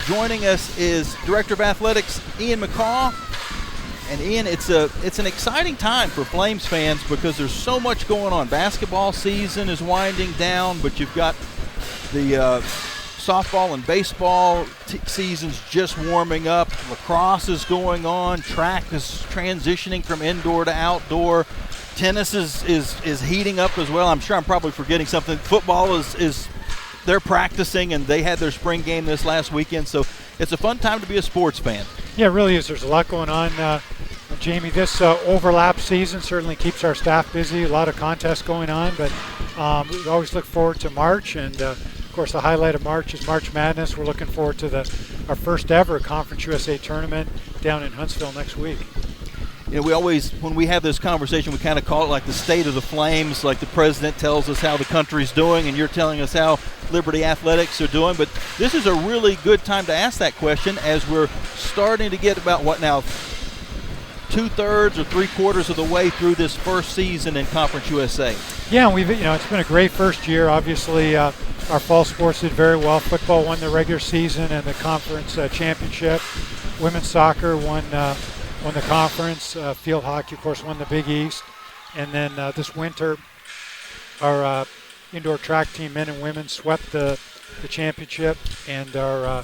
Joining us is Director of Athletics Ian McCaw. And Ian, it's an exciting time for Flames fans because there's so much going on. Basketball season is winding down, but you've got the softball and baseball seasons just warming up. Lacrosse is going on. Track is transitioning from indoor to outdoor. Tennis is heating up as well. I'm sure I'm probably forgetting something. Football is they're practicing, and they had their spring game this last weekend. So it's a fun time to be a sports fan. Yeah, it really is. There's a lot going on. Jamie, this overlap season certainly keeps our staff busy. A lot of contests going on, but we always look forward to March. And, of course, the highlight of March is March Madness. We're looking forward to our first ever Conference USA tournament down in Huntsville next week. You know, we always, when we have this conversation, we kind of call it like the state of the Flames, like the president tells us how the country's doing and you're telling us how Liberty Athletics are doing. But this is a really good time to ask that question as we're starting to get about, what now, 2/3 or 3/4 of the way through this first season in Conference USA. Yeah, it's been a great first year. Obviously, our fall sports did very well. Football won the regular season and the conference championship. Women's soccer won the conference. Field hockey, of course, won the Big East. And then this winter, our indoor track team, men and women, swept the championship, and our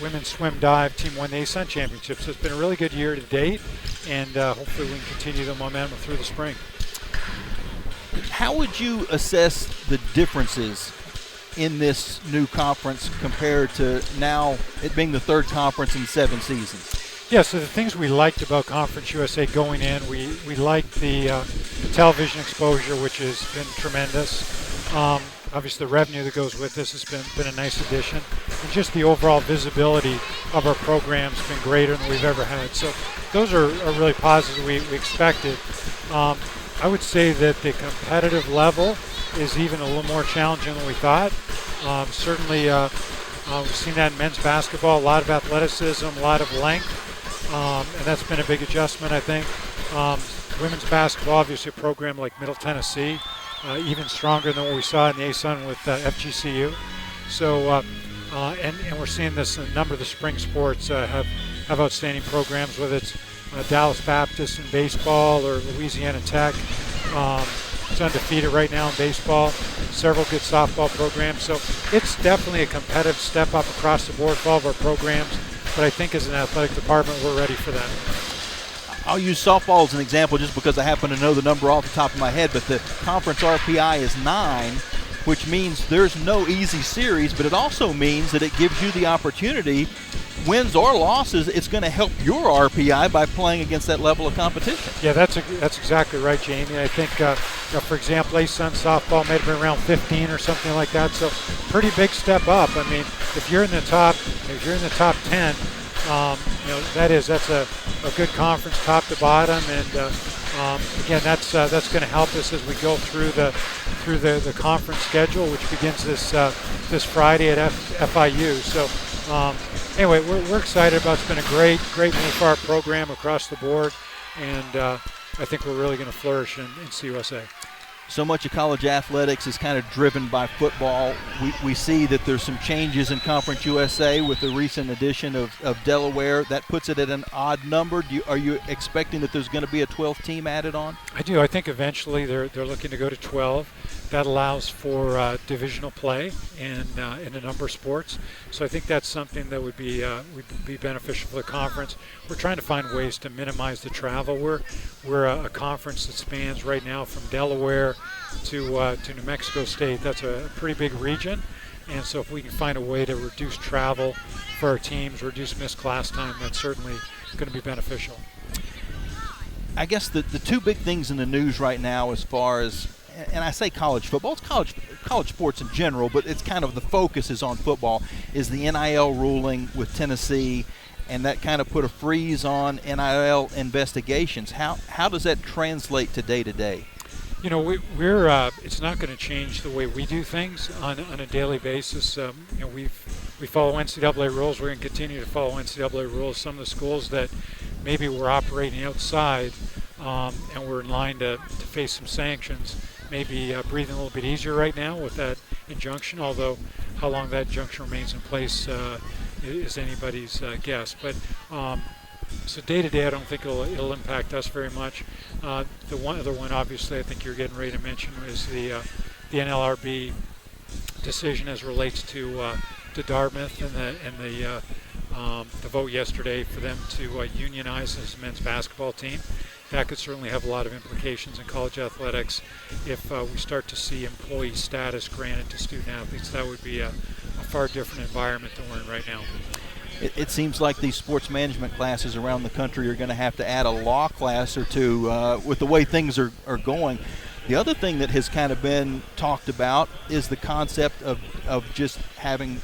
women's swim dive team won the ASUN championship. So it's been a really good year to date, and hopefully we can continue the momentum through the spring. How would you assess the differences in this new conference compared to now it being the third conference in 7 seasons? Yeah, so the things we liked about Conference USA going in, we liked the television exposure, which has been tremendous. Obviously, the revenue that goes with this has been a nice addition. And just the overall visibility of our program has been greater than we've ever had. So those are really positive we expected. I would say that the competitive level is even a little more challenging than we thought. Certainly, we've seen that in men's basketball, a lot of athleticism, a lot of length. And that's been a big adjustment, I think. Women's basketball, obviously a program like Middle Tennessee, even stronger than what we saw in the ASUN with FGCU. So, and we're seeing this in a number of the spring sports have outstanding programs, whether it's Dallas Baptist in baseball or Louisiana Tech. It's undefeated right now in baseball. Several good softball programs. So it's definitely a competitive step up across the board for all of our programs. But I think as an athletic department, we're ready for that. I'll use softball as an example just because I happen to know the number off the top of my head, but the conference RPI is 9, which means there's no easy series, but it also means that it gives you the opportunity, wins or losses, it's going to help your RPI by playing against that level of competition. Yeah, that's exactly right, Jamie. I think, for example, ASUN softball may have been around 15 or something like that, so pretty big step up. I mean, if you're in the top 10, that's a good conference, top to bottom, and again, that's going to help us as we go through the conference schedule, which begins this Friday at FIU. So anyway, we're excited about it. It's been a great move for our program across the board, and I think we're really going to flourish in CUSA. So much of college athletics is kind of driven by football. We see that there's some changes in Conference USA with the recent addition of Delaware. That puts it at an odd number. Are you expecting that there's going to be a 12th team added on? I do. I think eventually they're looking to go to 12. That allows for divisional play in a number of sports. So I think that's something that would be beneficial for the conference. We're trying to find ways to minimize the travel. We're a conference that spans right now from Delaware to New Mexico State. That's a pretty big region, and so if we can find a way to reduce travel for our teams, reduce missed class time, that's certainly going to be beneficial. I guess the two big things in the news right now, as far as, and I say college football, it's college sports in general, but it's kind of the focus is on football, is the NIL ruling with Tennessee, and that kind of put a freeze on NIL investigations. How does that translate to day-to-day? You know, we're it's not going to change the way we do things on a daily basis. We follow NCAA rules. We're going to continue to follow NCAA rules. Some of the schools that maybe were operating outside and we're in line to face some sanctions, maybe breathing a little bit easier right now with that injunction, although how long that injunction remains in place is anybody's guess. But so day to day, I don't think it'll impact us very much. The one other one, obviously, I think you're getting ready to mention is the NLRB decision as relates to Dartmouth and the vote yesterday for them to unionize this men's basketball team. That could certainly have a lot of implications in college athletics. If we start to see employee status granted to student athletes, that would be a far different environment than we're in right now. It seems like these sports management classes around the country are going to have to add a law class or two with the way things are going. The other thing that has kind of been talked about is the concept of just having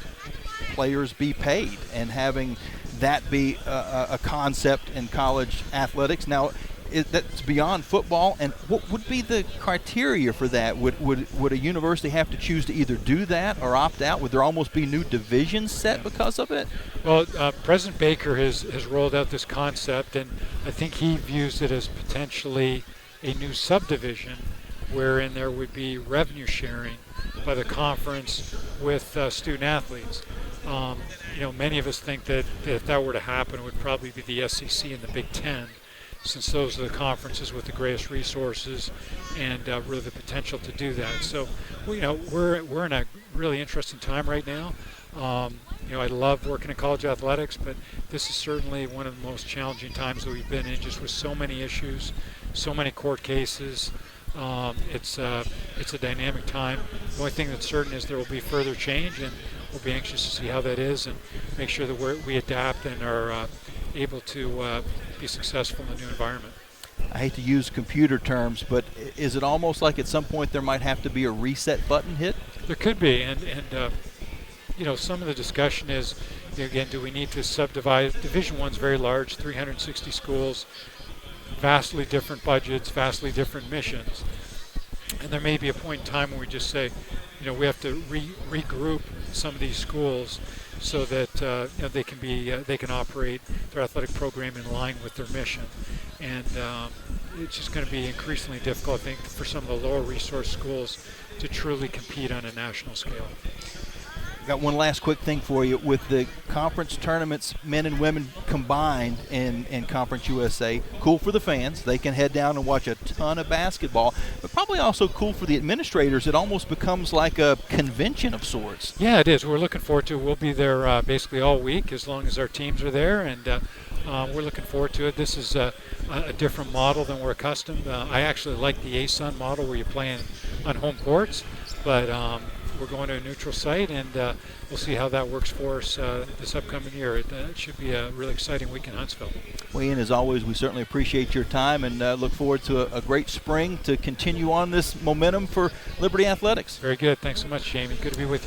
players be paid and having that be a concept in college athletics. Now, that's beyond football, and what would be the criteria for that? Would a university have to choose to either do that or opt out? Would there almost be new divisions set because of it? Well, President Baker has rolled out this concept, and I think he views it as potentially a new subdivision wherein there would be revenue sharing by the conference with student athletes. Many of us think that if that were to happen, it would probably be the SEC and the Big Ten, since those are the conferences with the greatest resources and really the potential to do that. So, we're in a really interesting time right now. I love working in college athletics, but this is certainly one of the most challenging times that we've been in, just with so many issues, so many court cases. It's a dynamic time. The only thing that's certain is there will be further change, and we'll be anxious to see how that is and make sure that we adapt and are able to be successful in the new environment. I hate to use computer terms, but is it almost like at some point there might have to be a reset button hit? There could be, and some of the discussion is, again, do we need to subdivide? Division I's very large, 360 schools, vastly different budgets, vastly different missions, and there may be a point in time where we just say, we have to regroup some of these schools so that they can operate their athletic program in line with their mission, and it's just going to be increasingly difficult, I think, for some of the lower resource schools to truly compete on a national scale. Got one last quick thing for you. With the conference tournaments, men and women combined in Conference USA, cool for the fans. They can head down and watch a ton of basketball, but probably also cool for the administrators. It almost becomes like a convention of sorts. Yeah, it is. We're looking forward to it. We'll be there basically all week as long as our teams are there, and we're looking forward to it. This is a different model than we're accustomed. I actually like the ASUN model where you're playing on home courts, but we're going to a neutral site, and we'll see how that works for us this upcoming year. It should be a really exciting week in Huntsville. Well, Ian, as always, we certainly appreciate your time and look forward to a great spring to continue on this momentum for Liberty Athletics. Very good. Thanks so much, Jamie. Good to be with you.